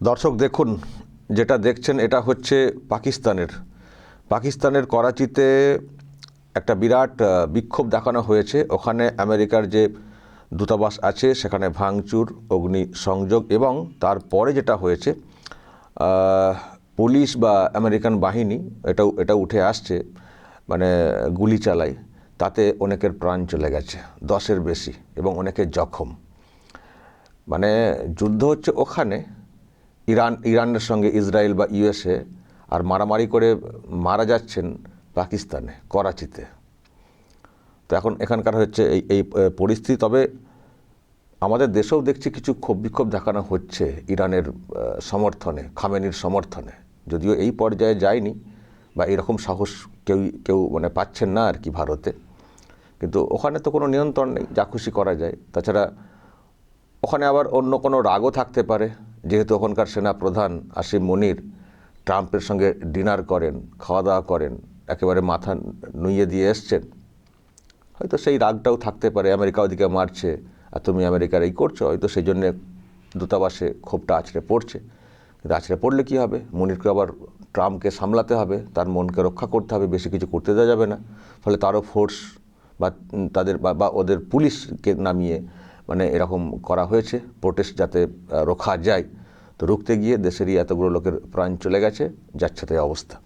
দর্শক দেখুন, যেটা দেখছেন এটা হচ্ছে পাকিস্তানের করাচিতে একটা বিরাট বিক্ষোভ দেখানো হয়েছে। ওখানে আমেরিকার যে দূতাবাস আছে সেখানে ভাঙচুর, অগ্নি সংযোগ এবং তারপরে যেটা হয়েছে পুলিশ বা আমেরিকান বাহিনী এটা উঠে আসছে, মানে গুলি চালায়, তাতে অনেকের প্রাণ চলে গেছে, 10-এর বেশি, এবং অনেকের জখম। মানে যুদ্ধ হচ্ছে ওখানে ইরানের সঙ্গে ইসরায়েল বা ইউএসএ, আর মারামারি করে মারা যাচ্ছেন পাকিস্তানে, করাচিতে। তো এখন এখানকার হচ্ছে এই পরিস্থিতি। তবে আমাদের দেশেও দেখছি কিছু ক্ষোভ বিক্ষোভ দেখানো হচ্ছে ইরানের সমর্থনে, খামেনির সমর্থনে। যদিও এই পর্যায়ে যায়নি বা এরকম সাহস কেউ মানে পাচ্ছেন না আর কি ভারতে, কিন্তু ওখানে তো কোনো নিয়ন্ত্রণ নেই, যা খুশি করা যায়। তাছাড়া ওখানে আবার অন্য কোনো রাগও থাকতে পারে, যেহেতু ওখানকার সেনাপ্রধান আসিম মনির ট্রাম্পের সঙ্গে ডিনার করেন, খাওয়া দাওয়া করেন, একেবারে মাথা নুইয়ে দিয়ে এসছেন। হয়তো সেই রাগটাও থাকতে পারে, আমেরিকা ওদিকে মারছে আর তুমি আমেরিকার এই করছো, হয়তো সেই জন্যে দূতাবাসে ক্ষোভটা আছড়ে পড়ছে। কিন্তু আছড়ে পড়লে কী হবে, মনিরকে আবার ট্রাম্পকে সামলাতে হবে, তার মনকে রক্ষা করতে হবে, বেশি কিছু করতে দেওয়া যাবে না। ফলে তারও ফোর্স বা তাদের বা ওদের পুলিশকে নামিয়ে মানে এরকম করা হয়েছে, প্রোটেস্ট যাতে রোখা যায়। তো রুখতে গিয়ে দেশেরই এতগুলো লোকের প্রাণ চলে গেছে, যাচ্ছে তাই অবস্থা।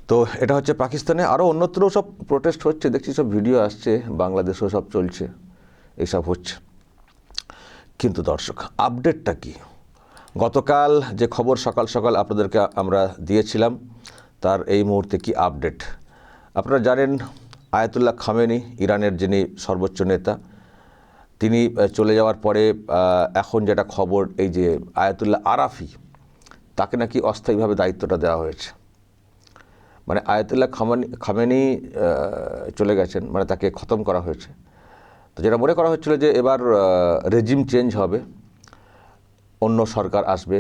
তো এটা হচ্ছে পাকিস্তানে। আরও অন্যত্রও সব প্রোটেস্ট হচ্ছে, দেখছি সব ভিডিও আসছে, বাংলাদেশেও সব চলছে, এইসব হচ্ছে। কিন্তু দর্শক, আপডেটটা কি? গতকাল যে খবর সকাল সকাল আপনাদেরকে আমরা দিয়েছিলাম, তার এই মুহূর্তে কি আপডেট? আপনারা জানেন আয়াতুল্লাহ খামেনি, ইরানের যিনি সর্বোচ্চ নেতা, তিনি চলে যাওয়ার পরে এখন যেটা খবর, এই যে আয়াতুল্লাহ আরাফি, তাকে নাকি অস্থায়ীভাবে দায়িত্বটা দেওয়া হয়েছে। মানে আয়াতুল্লাহ খামেনি চলে গেছেন, মানে তাকে খতম করা হয়েছে। তো যেটা মনে করা হচ্ছিল যে এবার রেজিম চেঞ্জ হবে, অন্য সরকার আসবে,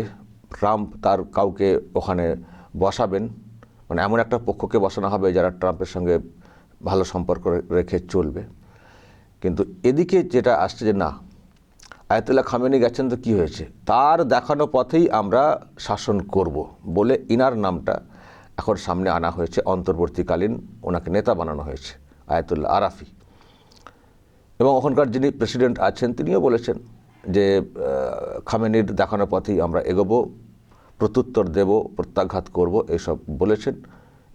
ট্রাম্প তার কাউকে ওখানে বসাবেন, মানে এমন একটা পক্ষকে বসানো হবে যারা ট্রাম্পের সঙ্গে ভালো সম্পর্ক রেখে চলবে। কিন্তু এদিকে যেটা আসছে যে না, আয়াতুল্লাহ খামেনি গেছেন তো কী হয়েছে, তার দেখানো পথেই আমরা শাসন করব বলে ইনার নামটা এখন সামনে আনা হয়েছে। অন্তর্বর্তীকালীন ওনাকে নেতা বানানো হয়েছে, আয়াতুল্লাহ আরাফি। এবং ওখানকার যিনি প্রেসিডেন্ট আছেন তিনিও বলেছেন যে খামেনির দেখানো পথেই আমরা এগোবো, প্রত্যুত্তর দেব, প্রত্যাঘাত করব, এসব বলেছেন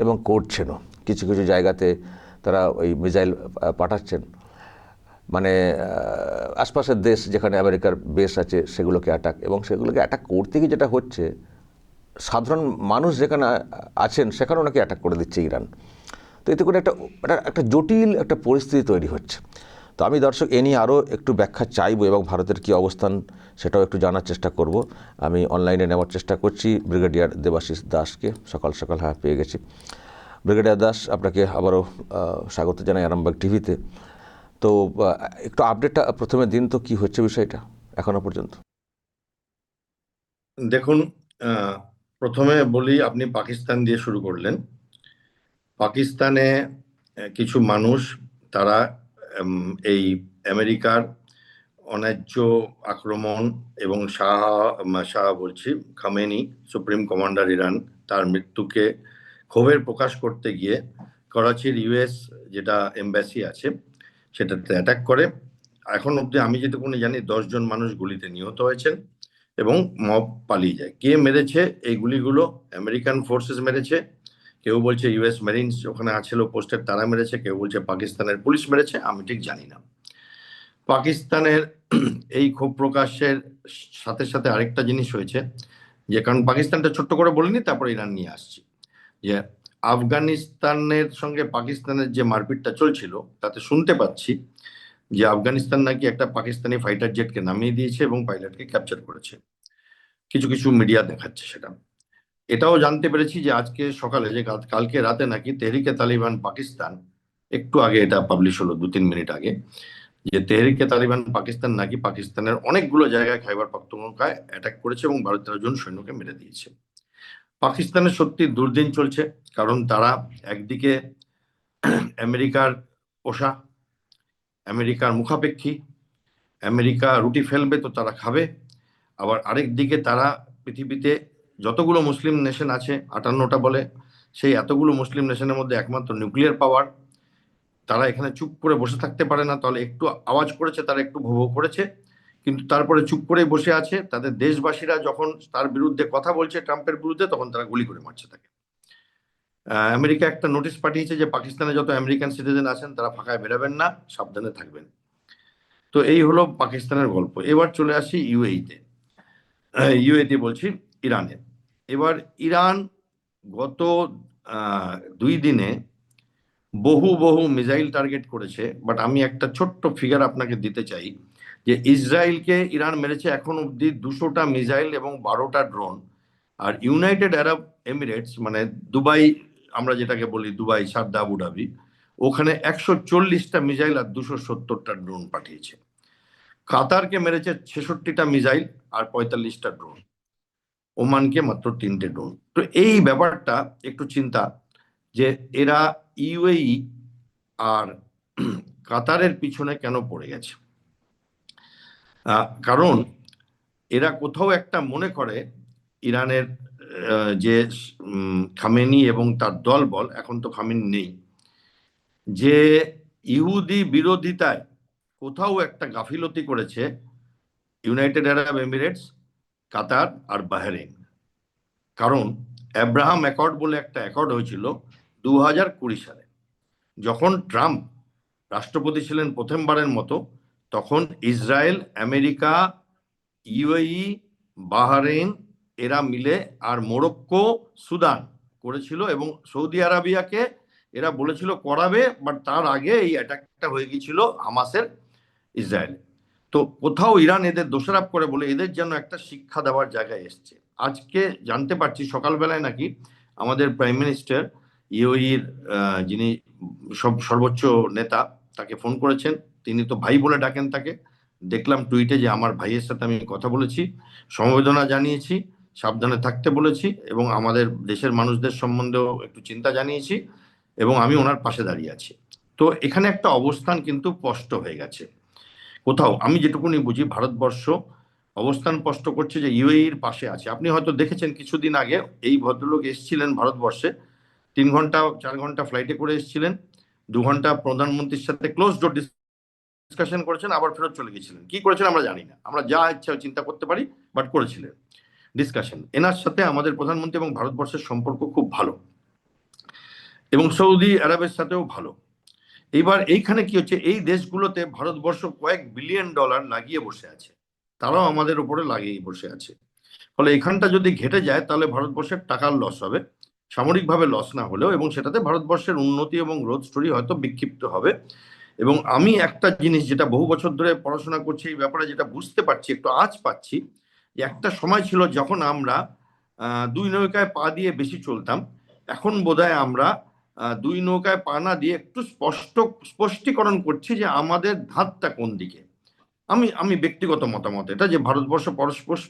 এবং করছেনও। কিছু কিছু জায়গাতে তারা ওই মিসাইল পাঠাচ্ছেন, মানে আশপাশের দেশ যেখানে আমেরিকার বেস আছে সেগুলোকে অ্যাটাক, এবং সেগুলোকে অ্যাটাক করতে গিয়ে যেটা হচ্ছে, সাধারণ মানুষ যেখানে আছেন সেখানেও নাকি অ্যাটাক করে দিচ্ছে ইরান। তো এতে করে একটা জটিল একটা পরিস্থিতি তৈরি হচ্ছে। তো আমি দর্শক এ নিয়ে আরও একটু ব্যাখ্যা চাইবো এবং ভারতের কী অবস্থান সেটাও একটু জানার চেষ্টা করব। আমি অনলাইনে নেওয়ার চেষ্টা করছি ব্রিগেডিয়ার দেবাশিস দাসকে। সকাল সকাল পেয়ে গেছি। ব্রিগেডিয়ার দাস, আপনাকে আবারও স্বাগত জানাই আরামবাগ টিভিতে। তো একটু আপডেটটা প্রথমে দিন তো, কি হচ্ছে বিষয়টা এখনো পর্যন্ত। দেখুন, প্রথমে বলি, আপনি পাকিস্তান দিয়ে শুরু করলেন। পাকিস্তানে কিছু মানুষ, তারা এই আমেরিকার অন্যায্য আক্রমণ এবং শাহ বলছি খামেনি, সুপ্রিম কমান্ডার ইরান, তার মৃত্যুকে ক্ষোভের প্রকাশ করতে গিয়ে করাচির ইউএস যেটা এম্বাসি আছে সেটাতে অ্যাটাক করে। এখন অব্দি আমি যেটুকুনি জানি 10 জন মানুষ গুলিতে নিহত হয়েছেন এবং মব পালিয়ে যায়। কে মেরেছে এই গুলিগুলো? আমেরিকান ফোর্সেস মেরেছে, কেউ বলছে ইউএস মেরিনস ওখানে আছিল পোস্টের তারা মেরেছে, কেউ বলছে পাকিস্তানের পুলিশ মেরেছে, আমি ঠিক জানি না। পাকিস্তানের এই ক্ষোভ প্রকাশের সাথে সাথে আরেকটা জিনিস হয়েছে, যে কারণ পাকিস্তানটা ছোট্ট করে বলিনি, তারপর ইরান নিয়ে আসছি, যে আফগানিস্তানের সঙ্গে পাকিস্তানের যে মারপিটটা চলছিল তাতে শুনতে পাচ্ছি যে আফগানিস্তান নাকি একটা পাকিস্তানি ফাইটার জেটকে নামিয়ে দিয়েছে এবং পাইলটকে ক্যাপচার করেছে। কিছু কিছু মিডিয়া দেখাচ্ছে সেটা। এটাও জানতে পেরেছি যে আজকে সকালে, যে কালকে রাতে নাকি তেহরিকে তালিবান পাকিস্তান, একটু আগে এটা পাবলিশ হলো 2-3 মিনিট আগে, যে তেহরিকে তালিবান পাকিস্তান নাকি পাকিস্তানের অনেকগুলো জায়গায় খাইবার পাখতুনখোয়ায় অ্যাটাক করেছে এবং 12-13 জন সৈন্যকে মেরে দিয়েছে। পাকিস্তানের সত্যি দুর্দিন চলছে, কারণ তারা একদিকে আমেরিকার পোষা, আমেরিকার মুখাপেক্ষী, আমেরিকা রুটি ফেলবে তো তারা খাবে, আবার আরেক দিকে তারা পৃথিবীতে যতগুলো মুসলিম নেশন আছে 58টা বলে, সেই এতগুলো মুসলিম নেশনের মধ্যে একমাত্র নিউক্লিয়ার পাওয়ার। তারা এখানে চুপ করে বসে থাকতে পারে না, তাহলে একটু আওয়াজ করেছে, তারা একটু ভো ভো করেছে, কিন্তু তারপরে চুপ করে বসে আছে। তাদের দেশবাসীরা যখন তার বিরুদ্ধে কথা বলছে, ট্রাম্পের বিরুদ্ধে, তখন তারা গুলি করে মারছে তাকে। আমেরিকা একটা নোটিশ পাঠিয়েছে যে পাকিস্তানে যত আমেরিকান সিটিজেন আছেন তারা ফাঁকায় বেরোবেন না, সাবধানে থাকবেন। তো এই হলো পাকিস্তানের গল্প। এবার চলে আসি ইউএইতে বলছি, ইরানে। এবার ইরান গত 2 দিনে বহু বহু মিসাইল টার্গেট করেছে, বাট আমি একটা ছোট্ট ফিগার আপনাকে দিতে চাই যে ইসরায়েলকে ইরান মেরেছে এখন অব্দি 200টা মিসাইল এবং 12টা ড্রোন। আর ইউনাইটেড আরব এমিরেটস, মানে দুবাই, আমরা যেটাকে বলি দুবাই সারদা আবুধাবি, ওখানে 140টা মিসাইল আর 270টা ড্রোন পাঠিয়েছে। কাতারকে মেরেছে 66টা মিসাইল আর 45টা ড্রোন। ওমানকে মাত্র 3টে ড্রোন। তো এই ব্যাপারটা একটু চিন্তা, যে এরা ইউএই আর কাতারের পিছনে কেন পড়ে গেছে। কারণ এরা কোথাও একটা মনে করে ইরানের যে খামেনি এবং তার দল বল, এখন তো খামেনি নেই, যে ইহুদি বিরোধিতায় কোথাও একটা গাফিলতি করেছে ইউনাইটেড আরব এমিরেটস, কাতার আর বাহরেইন। কারণ অ্যাব্রাহাম অ্যাকর্ড বলে একটা অ্যাকর্ড হয়েছিল 2020 সালে, যখন ট্রাম্প রাষ্ট্রপতি ছিলেন প্রথমবারের মতো, তখন ইসরায়েল, আমেরিকা, ইউএই, বাহরেইন এরা মিলে, আর মোরক্কো, সুদান করেছিল, এবং সৌদি আরবিয়াকে এরা বলেছিল করাবে, বাট তার আগে এই অ্যাটাকটা হয়ে গিয়েছিল হামাসের ইসরায়েলে। তো কোথাও ইরান এদের দোষারোপ করে বলে এদের যেন একটা শিক্ষা দেওয়ার জায়গায় এসছে। আজকে জানতে পারছি সকালবেলায় নাকি আমাদের প্রাইম মিনিস্টার ইউএইর যিনি সর্বোচ্চ নেতা, তাকে ফোন করেছেন। তিনি তো ভাই বলে ডাকেন তাকে, দেখলাম টুইটে যে আমার ভাইয়ের সাথে আমি কথা বলেছি, সমবেদনা জানিয়েছি, সাবধানে থাকতে বলেছি, এবং আমাদের দেশের মানুষদের সম্বন্ধেও একটু চিন্তা জানিয়েছি, এবং আমি ওনার পাশে দাঁড়িয়ে আছি। তো এখানে একটা অবস্থান কিন্তু স্পষ্ট হয়ে গেছে। কোথাও আমি যেটুকুনি বুঝি ভারতবর্ষ অবস্থান স্পষ্ট করছে যে ইউএইর পাশে আছে। আপনি হয়তো দেখেছেন কিছুদিন আগে এই ভদ্রলোক এসেছিলেন ভারতবর্ষে, 3 ঘন্টা 4 ঘন্টা ফ্লাইটে করে এসেছিলেন, 2 ঘন্টা প্রধানমন্ত্রীর সাথে ক্লোজ ডোর ডিসকাশন করেছেন, আবার ফেরত চলে গেছিলেন। কি করেছেন আমরা জানি না, আমরা যা ইচ্ছা চিন্তা করতে পারি, বাট করেছিলেন ডিসকাশন। এনার সাথে আমাদের প্রধানমন্ত্রী এবং ভারতবর্ষের সম্পর্ক খুব ভালো, এবং সৌদি আরবের সাথেও ভালো। এইবার এইখানে কি হচ্ছে, এই দেশগুলোতে ভারতবর্ষ কয়েক বিলিয়ন ডলার লাগিয়ে বসে আছে, তারাও আমাদের উপরে লাগিয়ে বসে আছে। ফলে এখানটা যদি ঘেটে যায় তাহলে ভারতবর্ষের টাকার লস হবে, সামরিকভাবে লস না হলেও, এবং সেটাতে ভারতবর্ষের উন্নতি এবং গ্রোথ স্টোরি হয়তো বিক্ষিপ্ত হবে। এবং আমি একটা জিনিস যেটা বহু বছর ধরে পড়াশোনা করছি এই ব্যাপারে, যেটা বুঝতে পারছি, একটু আঁচ পাচ্ছি, যে একটা সময় ছিল যখন আমরা 2 নৌকায় পা দিয়ে বেশি চলতাম, এখন বোধহয় আমরা 2 নৌকায় পা না দিয়ে একটু স্পষ্টীকরণ করছি যে আমাদের ধাতটা কোন দিকে। আমি ব্যক্তিগত মতামত এটা, যে ভারতবর্ষ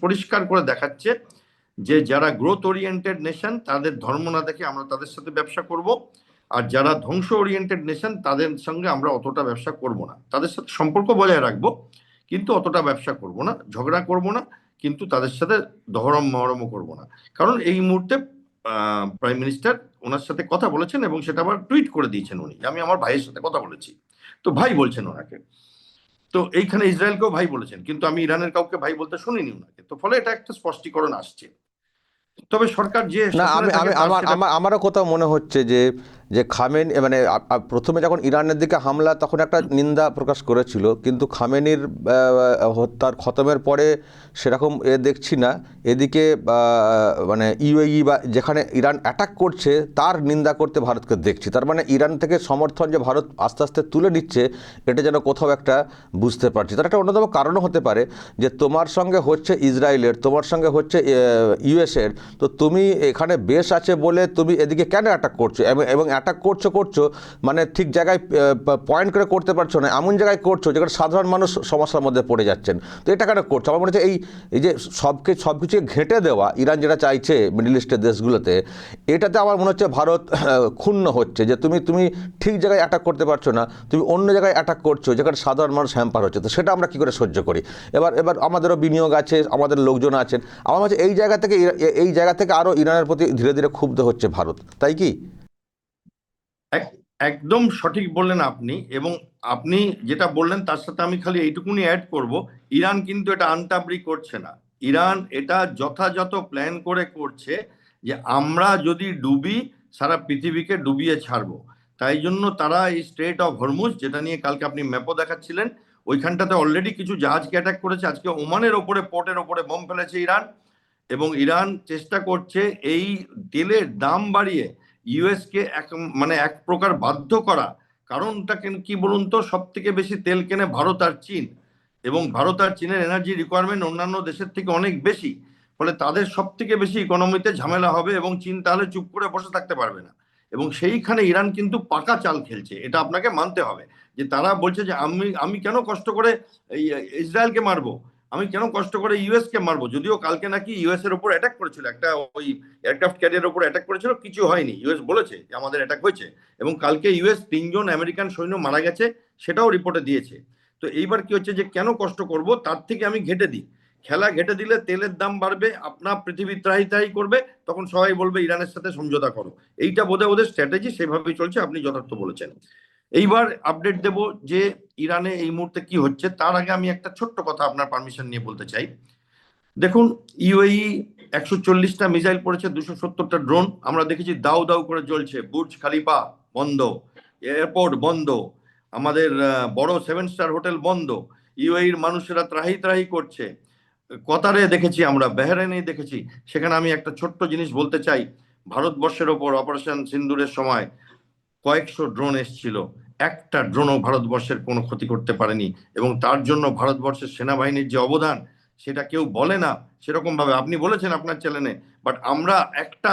পরিষ্কার করে দেখাচ্ছে যে যারা গ্রোথ ওরিয়েন্টেড নেশন তাদের ধর্ম না দেখে আমরা তাদের সাথে ব্যবসা করব, আর যারা ধ্বংস ওরিয়েন্টেড নেশন তাদের সঙ্গে আমরা অতটা ব্যবসা করব না। তাদের সাথে সম্পর্ক বজায় রাখবো, কিন্তু অতটা ব্যবসা করব না, ঝগড়া করব না, কিন্তু তাদের সাথে দহরম মহরমও করব না। কারণ এই মুহূর্তে প্রাইম মিনিস্টার ওনার সাথে কথা বলেছেন, এবং সেটা আবার টুইট করে দিয়েছেন উনি, আমি আমার ভাইয়ের সাথে কথা বলেছি, তো ভাই বলছেন ওনাকে। তো এইখানে ইসরায়েলকেও ভাই বলেছেন, কিন্তু আমি ইরানের কাউকে ভাই বলতে শুনিনি ওনাকে। তো ফলে এটা একটা স্পষ্টীকরণ আসছে। তবে সরকার যে না, শাসনে থাকে আমারও কোথাও মনে হচ্ছে যে যে খামেনি, মানে প্রথমে যখন ইরানের দিকে হামলা তখন একটা নিন্দা প্রকাশ করেছিল, কিন্তু খামেনির হত্যার খতমের পরে সেরকম দেখছি না। এদিকে মানে ইউএই বা যেখানে ইরান অ্যাটাক করছে তার নিন্দা করতে ভারতকে দেখছি। তার মানে ইরান থেকে সমর্থন যে ভারত আস্তে আস্তে তুলে নিচ্ছে, এটা যেন কোথাও একটা বুঝতে পারছি। তার একটা অন্যতম কারণও হতে পারে যে তোমার সঙ্গে হচ্ছে ইসরায়েলের, তোমার সঙ্গে হচ্ছে ইউএসের, তো তুমি এখানে বেশ আছে বলে তুমি এদিকে কেন অ্যাটাক করছো, এবং অ্যাটাক করছো করছো, মানে ঠিক জায়গায় পয়েন্ট করে করতে পারছো না, এমন জায়গায় করছো যেখানে সাধারণ মানুষ সমস্যার মধ্যে পড়ে যাচ্ছেন। তো এটা কেন করছো? আমার মনে হচ্ছে এই যে সব কিছু ঘেঁটে দেওয়া ইরান যেটা চাইছে মিডল ইস্টের দেশগুলোতে, এটাতে আমার মনে হচ্ছে ভারত ক্ষুণ্ণ হচ্ছে যে তুমি ঠিক জায়গায় অ্যাটাক করতে পারছো না, তুমি অন্য জায়গায় অ্যাটাক করছো যেখানে সাধারণ মানুষ হ্যাম্পার হচ্ছে। তো সেটা আমরা কী করে সহ্য করি? এবার আমাদেরও বিনিয়োগ আছে, আমাদের লোকজন আছেন। আমার মনে হচ্ছে এই জায়গা থেকে আরও ইরানের প্রতি ধীরে ধীরে ক্ষুব্ধ হচ্ছে ভারত, তাই কি? একদম সঠিক বললেন আপনি। এবং আপনি যেটা বললেন তার সাথে আমি খালি এইটুকুনি অ্যাড করব, ইরান কিন্তু এটা আনটাবরি করছে না। ইরান এটা যথাযথ প্ল্যান করে করছে যে আমরা যদি ডুবি সারা পৃথিবীকে ডুবিয়ে ছাড়বো। তাই জন্য তারা এই স্ট্রেট অফ হরমুজ, যেটা নিয়ে কালকে আপনি ম্যাপও দেখাচ্ছিলেন, ওইখানটাতে অলরেডি কিছু জাহাজকে অ্যাটাক করেছে। আজকে ওমানের ওপরে, পোর্টের ওপরে বোম ফেলেছে ইরান। এবং ইরান চেষ্টা করছে এই তেলের দাম বাড়িয়ে ইউএস কে এক প্রকার বাধ্য করা। কারণটা কি বলুন তো, সব থেকে বেশি তেল কেনে ভারত আর চীন, এবং ভারত আর চীনের এনার্জি রিকোয়ারমেন্ট অন্যান্য দেশের থেকে অনেক বেশি। ফলে তাদের সব থেকে বেশি ইকোনমিতে ঝামেলা হবে, এবং চীন তাহলে চুপ করে বসে থাকতে পারবে না। এবং সেইখানে ইরান কিন্তু পাকা চাল খেলছে, এটা আপনাকে মানতে হবে। যে তারা বলছে যে আমি আমি কেন কষ্ট করে এই ইসরায়েলকে মারবো, আমি কেন কষ্ট করে ইউএস কে মারবো। যদিও কালকে নাকি ইউএস এর উপর অ্যাটাক করেছিল, একটা ওই এয়ারক্রাফট ক্যারিয়ার উপর অ্যাটাক করেছিল, কিছু হয়নি, ইউএস বলেছে যে আমাদের অ্যাটাক হয়েছে। এবং কালকে ইউএস 3 জন আমেরিকান সৈন্য মারা গেছে, সেটাও রিপোর্টে দিয়েছে। তো এইবার কি হচ্ছে যে কেন কষ্ট করব, তার থেকে আমি ঘেটে দিই। খেলা ঘেটে দিলে তেলের দাম বাড়বে, আপনার পৃথিবী ত্রাহি ত্রাহি করবে, তখন সবাই বলবে ইরানের সাথে সমঝোতা করো। এইটা বোধহয় ওদের স্ট্র্যাটেজি, সেভাবেই চলছে। আপনি যথার্থ বলেছেন। এইবার আপডেট দেব যে ইরানে এই মুহূর্তে কি হচ্ছে। তার আগে আমি একটা ছোট্ট কথা আপনার পারমিশন নিয়ে বলতে চাই। দেখুন, ইউএই 140টা মিসাইল পড়েছে, 270টা ড্রোন আমরা দেখেছি দাউ দাউ করে জ্বলছে। বুর্জ খালিফা বন্ধ, এয়ারপোর্ট বন্ধ, আমাদের বড় 7 স্টার হোটেল বন্ধ। ইউএইর মানুষেরা ত্রাহি ত্রাহি করছে। কতারে দেখেছি, আমরা বাহরাইনে দেখেছি। সেখানে আমি একটা ছোট্ট জিনিস বলতে চাই। ভারতবর্ষের ওপর অপারেশন সিন্দুরের সময় কয়েকশো ড্রোন এসেছিল, একটা ড্রোনও ভারতবর্ষের কোনো ক্ষতি করতে পারেনি। এবং তার জন্য ভারতবর্ষের সেনাবাহিনীর যে অবদান, সেটা কেউ বলে না সেরকম ভাবে। আপনি বলেছেন আপনার চ্যানেলে, বাট আমরা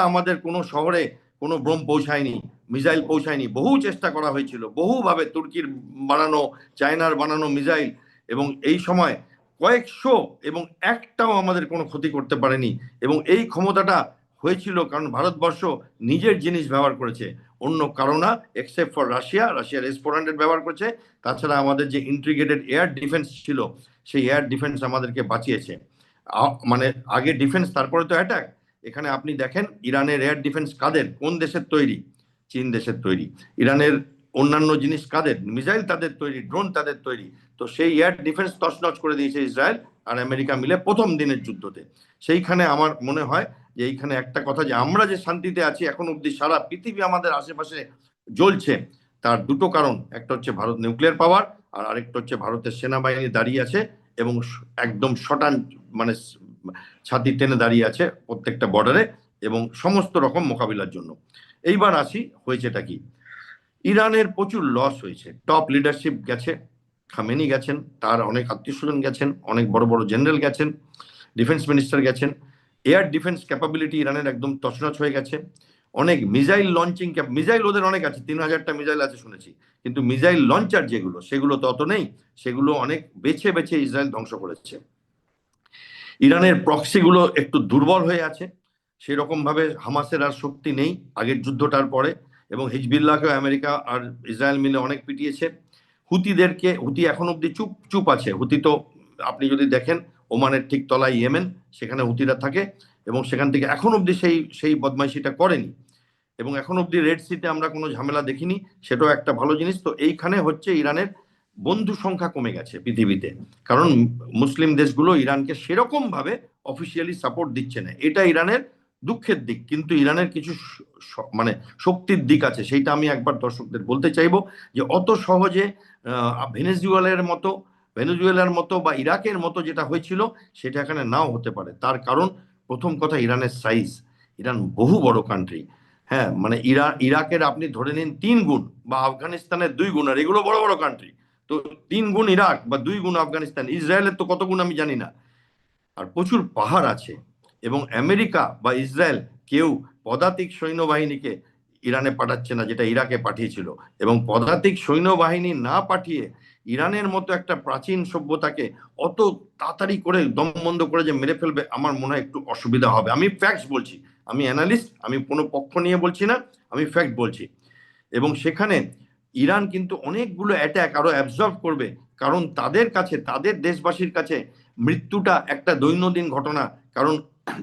আমাদের কোনো শহরে কোনো বোম পৌঁছায়নি, মিসাইল পৌঁছায়নি। বহু চেষ্টা করা হয়েছিল, বহুভাবে তুর্কির বানানো, চায়নার বানানো মিসাইল, এবং এই সময় কয়েকশো, এবং একটাও আমাদের কোনো ক্ষতি করতে পারেনি। এবং এই ক্ষমতাটা হয়েছিল কারণ ভারতবর্ষ নিজের জিনিস ব্যবহার করেছে, অন্য কারো না, এক্সেপ্ট ফর রাশিয়ার S-400 ব্যবহার করেছে। তাছাড়া আমাদের যে ইন্টিগ্রেটেড এয়ার ডিফেন্স ছিল, সেই এয়ার ডিফেন্স আমাদেরকে বাঁচিয়েছে। মানে আগে ডিফেন্স, তারপরে তো অ্যাটাক। এখানে আপনি দেখেন ইরানের এয়ার ডিফেন্স কাদের, কোন দেশের তৈরি? চীন দেশের তৈরি। ইরানের অন্যান্য জিনিস কাদের? মিসাইল তাদের তৈরি, ড্রোন তাদের তৈরি। তো সেই এয়ার ডিফেন্স তছনছ করে দিয়েছে ইসরায়েল আর আমেরিকা মিলে প্রথম দিনের যুদ্ধতে। সেইখানে আমার মনে হয় যে এইখানে একটা কথা, যে আমরা যে শান্তিতে আছি এখন অব্দি, সারা পৃথিবী আমাদের আশেপাশে জ্বলছে, তার দুটো কারণ। একটা হচ্ছে ভারত নিউক্লিয়ার পাওয়ার, আর আরেকটা হচ্ছে ভারতের সেনাবাহিনী দাঁড়িয়ে আছে এবং একদম শটান, মানে ছাতি টেনে দাঁড়িয়ে আছে প্রত্যেকটা বর্ডারে, এবং সমস্ত রকম মোকাবিলার জন্য। এইবার আসি, হয়েছেটা কি। ইরানের প্রচুর লস হয়েছে, টপ লিডারশিপ গেছে, খামেনি গেছেন, তার অনেক আত্মীয় স্বজন গেছেন, অনেক বড় বড় জেনারেল গেছেন, ডিফেন্স মিনিস্টার গেছেন। এয়ার ডিফেন্স ক্যাপাবিলিটি ইরানের একদম তছনছ হয়ে গেছে। অনেক মিসাইল লঞ্চিং, মিসাইল ওদের অনেক আছে, 3000টা মিসাইল আছে শুনেছি, কিন্তু মিসাইল লঞ্চার যেগুলো, সেগুলো তত নেই। সেগুলো অনেক বেছে বেছে ইসরায়েল ধ্বংস করেছে। ইরানের প্রক্সিগুলো একটু দুর্বল হয়ে আছে, সেরকম ভাবে হামাসের আর শক্তি নেই আগের যুদ্ধটার পরে। এবং হিজবুল্লাহকে আমেরিকা আর ইসরায়েল মিলে অনেক পিটিয়েছে। হুতি এখন অব্দি চুপ চুপ আছে। হুতি তো আপনি যদি দেখেন, ওমানের ঠিক তলায় ইয়েমেন, সেখানে হুতিরা থাকে, এবং সেখান থেকে এখন অব্দি সেই বদমাইশিটা করেনি। এবং এখন অব্দি রেড সিতে আমরা কোনো ঝামেলা দেখিনি, সেটাও একটা ভালো জিনিস। তো এইখানে হচ্ছে ইরানের বন্ধু সংখ্যা কমে গেছে পৃথিবীতে, কারণ মুসলিম দেশগুলো ইরানকে সেরকম ভাবে অফিসিয়ালি সাপোর্ট দিচ্ছে না। এটা ইরানের দুঃখের দিক, কিন্তু ইরানের কিছু মানে শক্তির দিক আছে। সেইটা আমি একবার দর্শকদের বলতে চাইবো, যে অত সহজে ভেনেজুয়েলার মতো বা ইরাকের মতো যেটা হয়েছিল, সেটা এখানে নাও হতে পারে। তার কারণ, প্রথম কথা, ইরানের সাইজ। ইরান বহু বড় কান্ট্রি। হ্যাঁ, মানে ইরাকের আপনি ধরে নিন 3 গুণ, বা আফগানিস্তানের 2 গুণ, আর এগুলো বড় বড় কান্ট্রি। তো 3 গুণ ইরাক বা 2 গুণ আফগানিস্তান। ইসরায়েলের তো কত গুণ আমি জানি না। আর প্রচুর পাহাড় আছে। এবং আমেরিকা বা ইসরায়েল কেউ পদাতিক সৈন্যবাহিনীকে ইরানে পাঠাচ্ছে না, যেটা ইরাকে পাঠিয়েছিল, এবং পদাতিক সৈন্যবাহিনী না পাঠিয়ে ইরানের মতো একটা প্রাচীন সভ্যতাকে অত তাড়াতাড়ি করে দমবন্ধ করে যে মেরে ফেলবে, আমার মনে হয় একটু অসুবিধা হবে। আমি ফ্যাক্টস বলছি, আমি অ্যানালিস্ট, আমি কোনো পক্ষ নিয়ে বলছি না, আমি ফ্যাক্ট বলছি। এবং সেখানে ইরান কিন্তু অনেকগুলো অ্যাটাক আরো অ্যাবজর্ব করবে, কারণ তাদের কাছে, তাদের দেশবাসীর কাছে মৃত্যুটা একটা দৈনন্দিন ঘটনা। কারণ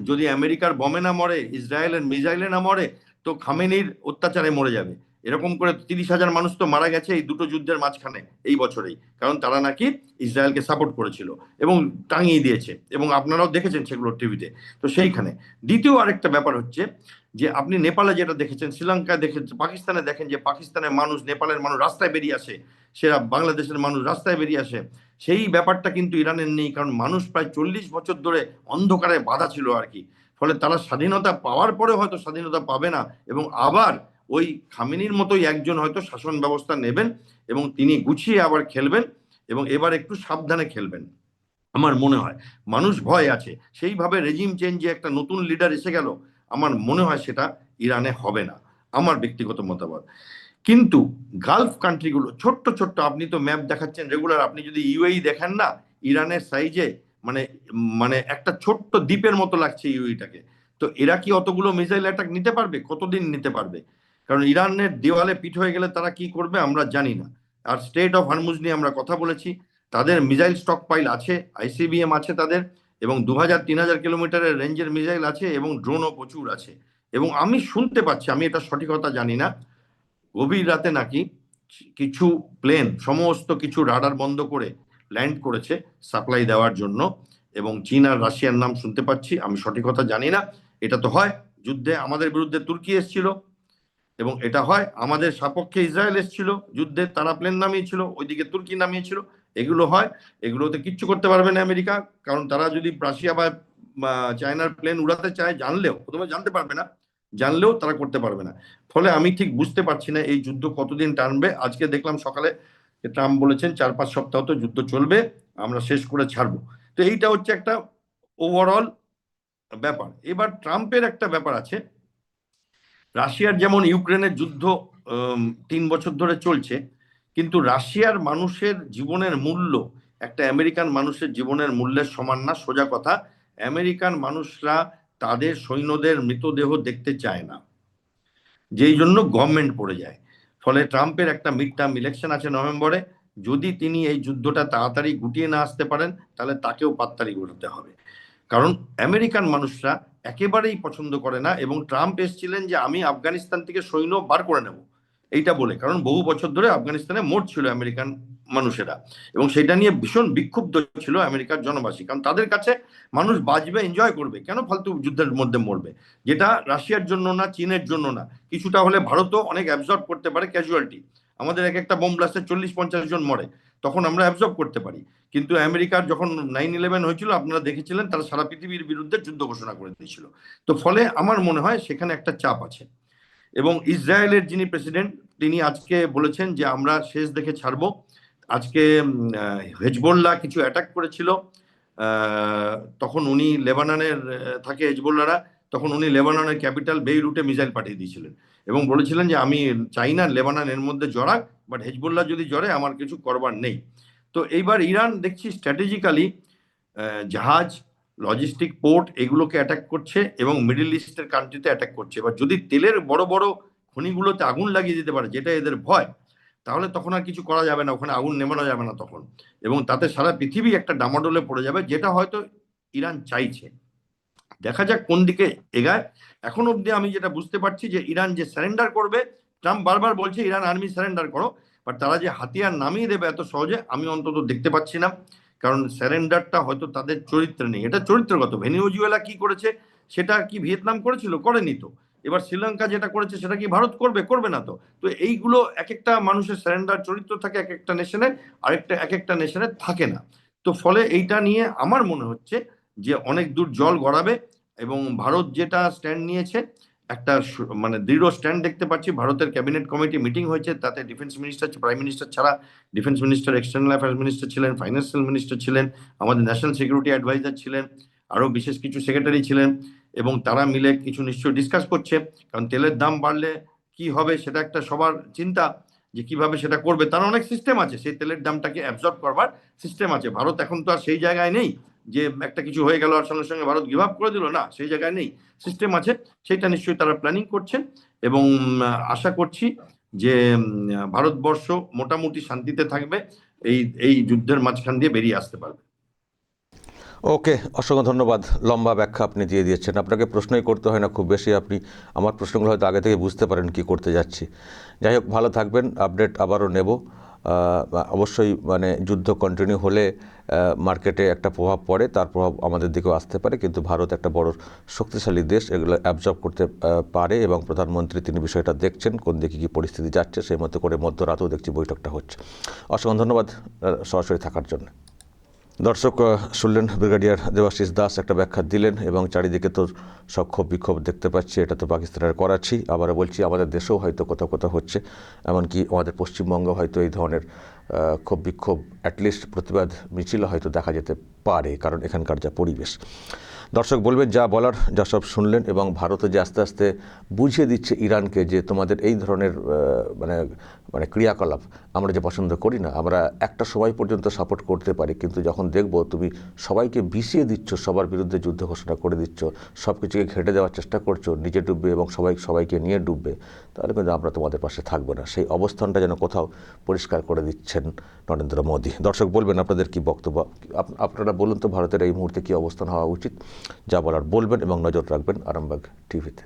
যদি আমেরিকার বমে না মরে, ইসরায়েলের মিসাইলে না মরে, তো খামেনির অত্যাচারে মরে যাবে। এরকম করে 30,000 মানুষ তো মারা গেছে এই দুটো যুদ্ধের মাঝখানে এই বছরেই, কারণ তারা নাকি ইসরায়েলকে সাপোর্ট করেছিল এবং টাঙিয়ে দিয়েছে, এবং আপনারাও দেখেছেন সেগুলো টিভিতে। তো সেইখানে দ্বিতীয় আরেকটা ব্যাপার হচ্ছে যে আপনি নেপালে যেটা দেখেছেন, শ্রীলঙ্কায় দেখেছেন, পাকিস্তানে দেখেন যে পাকিস্তানের মানুষ, নেপালের মানুষ রাস্তায় বেরিয়ে আসে, সেরা বাংলাদেশের মানুষ রাস্তায় বেরিয়ে আসে। সেই ব্যাপারটা কিন্তু ইরানের নেই, কারণ মানুষ প্রায় 40 বছর ধরে অন্ধকারে বাধা ছিল আর কি। ফলে তারা স্বাধীনতা পাওয়ার পরে হয়তো স্বাধীনতা পাবে না, এবং আবার ওই খামেনির মতোই একজন হয়তো শাসন ব্যবস্থা নেবেন, এবং তিনি গুছিয়ে আবার খেলবেন, এবং এবার একটু সাবধানে খেলবেন। আমার মনে হয় মানুষ ভয় আছে, সেইভাবে রেজিম চেঞ্জে একটা নতুন লিডার এসে গেল, আমার মনে হয় সেটা ইরানে হবে না, আমার ব্যক্তিগত মতামত। কিন্তু গালফ কান্ট্রিগুলো ছোট্ট ছোট্ট, আপনি তো ম্যাপ দেখাচ্ছেন রেগুলার, আপনি যদি ইউএই দেখেন না, ইরানের সাইজে মানে মানে একটা ছোট্ট দ্বীপের মতো লাগছে ইউএইটাকে। তো এরা কি অতগুলো মিসাইল অ্যাটাক নিতে পারবে? কতদিন নিতে পারবে? কারণ ইরানের দেওয়ালে পিঠ হয়ে গেলে তারা কি করবে আমরা জানি না। আর স্টেট অফ হরমুজ নিয়ে আমরা কথা বলেছি, তাদের মিসাইল স্টক পাইল আছে, আইসিবিএম আছে তাদের, এবং 2000-3000 কিলোমিটারের রেঞ্জের মিসাইল আছে, এবং ড্রোনও প্রচুর আছে। এবং আমি শুনতে পাচ্ছি, আমি এটা সঠিকতা জানি না, গভীর রাতে নাকি কিছু প্লেন সমস্ত কিছু রাডার বন্ধ করে ল্যান্ড করেছে সাপ্লাই দেওয়ার জন্য, এবং চীন আর রাশিয়ার নাম শুনতে পাচ্ছি, আমি সঠিকতা জানি না। এটা তো হয় যুদ্ধে আমাদের বিরুদ্ধে তুর্কি এসেছিল, এবং এটা হয় আমাদের সপক্ষে ইসরায়েল এসেছিল যুদ্ধে, তারা প্লেন নামিয়েছিল, ওইদিকে তুর্কি নামিয়েছিল। এগুলো হয়, এগুলোতে কিচ্ছু করতে পারবে না আমেরিকা, কারণ তারা যদি রাশিয়া বা চায়নার প্লেন উড়াতে চায়, জানলেও, প্রথমে জানতে পারবে না, জানলেও তারা করতে পারবে না। ফলে আমি ঠিক বুঝতে পারছি না এই যুদ্ধ কতদিন টানবে। আজকে দেখলাম সকালে ট্রাম্প বলেছেন 4-5 সপ্তাহ তো যুদ্ধ চলবে, আমরা শেষ করে ছাড়বো। তো এইটা হচ্ছে একটা ওভারঅল ব্যাপার। এবার ট্রাম্পের একটা ব্যাপার আছে, রাশিয়ার যেমন ইউক্রেনের যুদ্ধ 3 বছর ধরে চলছে, কিন্তু রাশিয়ার মানুষের জীবনের মূল্য একটা আমেরিকান মানুষের জীবনের মূল্যের সমান না। সোজা কথা, আমেরিকান মানুষরা তাদের সৈন্যদের মৃতদেহ দেখতে চায় না, যেই জন্য গভর্নমেন্ট পড়ে যায়। ফলে ট্রাম্পের একটা মিড টার্ম ইলেকশন আছে নভেম্বরে, যদি তিনি এই যুদ্ধটা তাড়াতাড়ি গুটিয়ে না আসতে পারেন, তাহলে তাকেও পাত্তারি ঘটাতে হবে। কারণ আমেরিকান মানুষরা একেবারেই পছন্দ করে না, এবং ট্রাম্প এসেছিলেন যে আমি আফগানিস্তান থেকে সৈন্য বার করে নেব এইটা বলে, কারণ বহু বছর ধরে আফগানিস্তানে মরছিল আমেরিকান মানুষেরা, এবং সেটা নিয়ে ভীষণ বিক্ষুব্ধ ছিল আমেরিকার জনবাসী, কারণ তাদের কাছে মানুষ বাঁচবে, এনজয় করবে, কেন ফালতু যুদ্ধের মধ্যে মরবে, যেটা রাশিয়ার জন্য না, চীনের জন্য না। কিছুটা হলে ভারতও অনেক অ্যাবজর্ব করতে পারে ক্যাজুয়ালিটি, আমাদের এক একটা বোম ব্লাস্টে 40-50 জন মরে, তখন আমরা অ্যাবজর্ব করতে পারি। কিন্তু আমেরিকার যখন 9/11 হয়েছিল, আপনারা দেখেছিলেন, তারা সারা পৃথিবীর বিরুদ্ধে যুদ্ধ ঘোষণা করে দিয়েছিল। তো ফলে আমার মনে হয় সেখানে একটা চাপ আছে। এবং ইসরায়েলের যিনি প্রেসিডেন্ট, তিনি আজকে বলেছেন যে আমরা শেষ দেখে ছাড়বো। আজকে হেজবোল্লাহ কিছু অ্যাটাক করেছিল, তখন উনি লেবাননের থাকে হেজবোল্লাহরা, তখন উনি লেবাননের ক্যাপিটাল বেইরুটে মিসাইল পাঠিয়ে দিয়েছিলেন, এবং বলেছিলেন যে আমি চাই না লেবানন এর মধ্যে জড়াক, বাট হেজবোল্লাহ যদি জড়ে আমার কিছু করবার নেই। তো এইবার ইরান দেখছি স্ট্র্যাটেজিক্যালি জাহাজ, লজিস্টিক পোর্ট এগুলোকে অ্যাটাক করছে, এবং মিডল ইস্টের কান্ট্রিতে অ্যাটাক করছে। এবার যদি তেলের বড় বড় খনিগুলোতে আগুন লাগিয়ে দিতে পারে, যেটা এদের ভয়, তাহলে তখন আর কিছু করা যাবে না, ওখানে আগুন নেমানো যাবে না তখন, এবং তাতে সারা পৃথিবী একটা ডামাডোলে পড়ে যাবে, যেটা হয়তো ইরান চাইছে। দেখা যাক কোন দিকে এগায়। এখন অব্দি আমি যেটা বুঝতে পারছি যে ইরান যে স্যারেন্ডার করবে, ট্রাম্প বারবার বলছে ইরান আর্মি স্যারেন্ডার করো, বাট তারা যে হাতিয়ার নামিয়ে দেবে এত সহজে আমি অন্তত দেখতে পাচ্ছি না, কারণ স্যারেন্ডারটা হয়তো তাদের চরিত্রে নেই, এটা চরিত্রগত। ভেনিজুয়েলা কি করেছে, সেটা কি ভিয়েতনাম করেছিল? করেনি তো। এবার শ্রীলঙ্কা যেটা করেছে সেটা কি ভারত করবে? করবে না তো। তো এইগুলো এক একটা মানুষের স্যারেন্ডার চরিত্র থাকে এক একটা নেশনের, আরেকটা এক একটা নেশনের থাকে না। তো ফলে এইটা নিয়ে আমার মনে হচ্ছে যে অনেক দূর জল গড়াবে, এবং ভারত যেটা স্ট্যান্ড নিয়েছে, একটা মানে দৃঢ় স্ট্যান্ড দেখতে পাচ্ছি। ভারতের ক্যাবিনেট কমিটি মিটিং হয়েছে, তাতে ডিফেন্স মিনিস্টার, প্রাইম মিনিস্টার ছাড়া defence minister, external affairs minister ছিলেন, ফাইন্যান্সিয়াল মিনিস্টার ছিলেন, আমাদের ন্যাশনাল সিকিউরিটি অ্যাডভাইজার ছিলেন, আরও বিশেষ কিছু সেক্রেটারি ছিলেন, এবং তারা মিলে কিছু নিশ্চয়ই ডিসকাস করছে। কারণ তেলের দাম বাড়লে কি হবে সেটা একটা সবার চিন্তা, যে কিভাবে সেটা করবে। তার অনেক সিস্টেম আছে, সেই তেলের দামটাকে অ্যাবজর্ব করবার সিস্টেম আছে। ভারত এখন তো আর সেই জায়গায় নেই যে একটা কিছু হয়ে গেল আর সঙ্গে সঙ্গে ভারত গিভ আপ করে দিল, না, সেই জায়গায় নেই, সিস্টেম আছে। সেটা নিশ্চয়ই তারা প্ল্যানিং করছেন, এবং আশা করছি যে ভারতবর্ষ মোটামুটি শান্তিতে থাকবে, এই এই যুদ্ধের মাঝখান দিয়ে বেরিয়ে আসতে পারবে। ওকে, অসংখ্য ধন্যবাদ। লম্বা ব্যাখ্যা আপনি দিয়ে দিয়েছেন, আপনাকে প্রশ্নই করতে হয় না খুব বেশি, আপনি আমার প্রশ্নগুলো হয়তো আগে থেকে বুঝতে পারেন কি করতে যাচ্ছি। যাই হোক, ভালো থাকবেন, আপডেট আবারও নেব। অবশ্যই মানে যুদ্ধ কন্টিনিউ হলে মার্কেটে একটা প্রভাব পড়ে, তার প্রভাব আমাদের দিকেও আসতে পারে, কিন্তু ভারত একটা বড় শক্তিশালী দেশ, এগুলো অ্যাবজর্ব করতে পারে, এবং প্রধানমন্ত্রী তিনি বিষয়টা দেখছেন কোন দিকে কী পরিস্থিতি যাচ্ছে, সেই মতো করে মধ্যরাতেও দেখছি বৈঠকটা হচ্ছে। অসংখ্য ধন্যবাদ সরাসরি থাকার জন্য। দর্শক শুনলেন, ব্রিগেডিয়ার দেবাশিস দাস একটা ব্যাখ্যা দিলেন, এবং চারিদিকে তো সব ক্ষোভ বিক্ষোভ দেখতে পাচ্ছি, এটা তো পাকিস্তানের করাচি, আবারও বলছি আমাদের দেশেও হয়তো কোথাও কোথাও হচ্ছে, এমনকি আমাদের পশ্চিমবঙ্গ হয়তো এই ধরনের ক্ষোভ বিক্ষোভ অ্যাটলিস্ট প্রতিবাদ মিছিল হয়তো দেখা যেতে পারে, কারণ এখানকার যা পরিবেশ। দর্শক বলবেন যা বলার, যা সব শুনলেন, এবং ভারতও যে আস্তে আস্তে বুঝিয়ে দিচ্ছে ইরানকে যে তোমাদের এই ধরনের মানে মানে ক্রিয়াকলাপ আমরা যে পছন্দ করি না, আমরা একটা সময় পর্যন্ত সাপোর্ট করতে পারি, কিন্তু যখন দেখব তুমি সবাইকে বিষিয়ে দিচ্ছ, সবার বিরুদ্ধে যুদ্ধ ঘোষণা করে দিচ্ছ, সব কিছুকে ঘেঁটে দেওয়ার চেষ্টা করছো, নিজে ডুববে এবং সবাইকে নিয়ে ডুববে, তাহলে কিন্তু আমরা তোমাদের পাশে থাকবো না। সেই অবস্থানটা যেন কোথাও পরিষ্কার করে দিচ্ছেন নরেন্দ্র মোদী। দর্শক বলবেন আপনাদের কি বক্তব্য, আপনারা বলুন তো ভারতের এই মুহূর্তে কী অবস্থান হওয়া উচিত, যা বলার বলবেন এবং নজর রাখবেন আরামবাগ টিভিতে।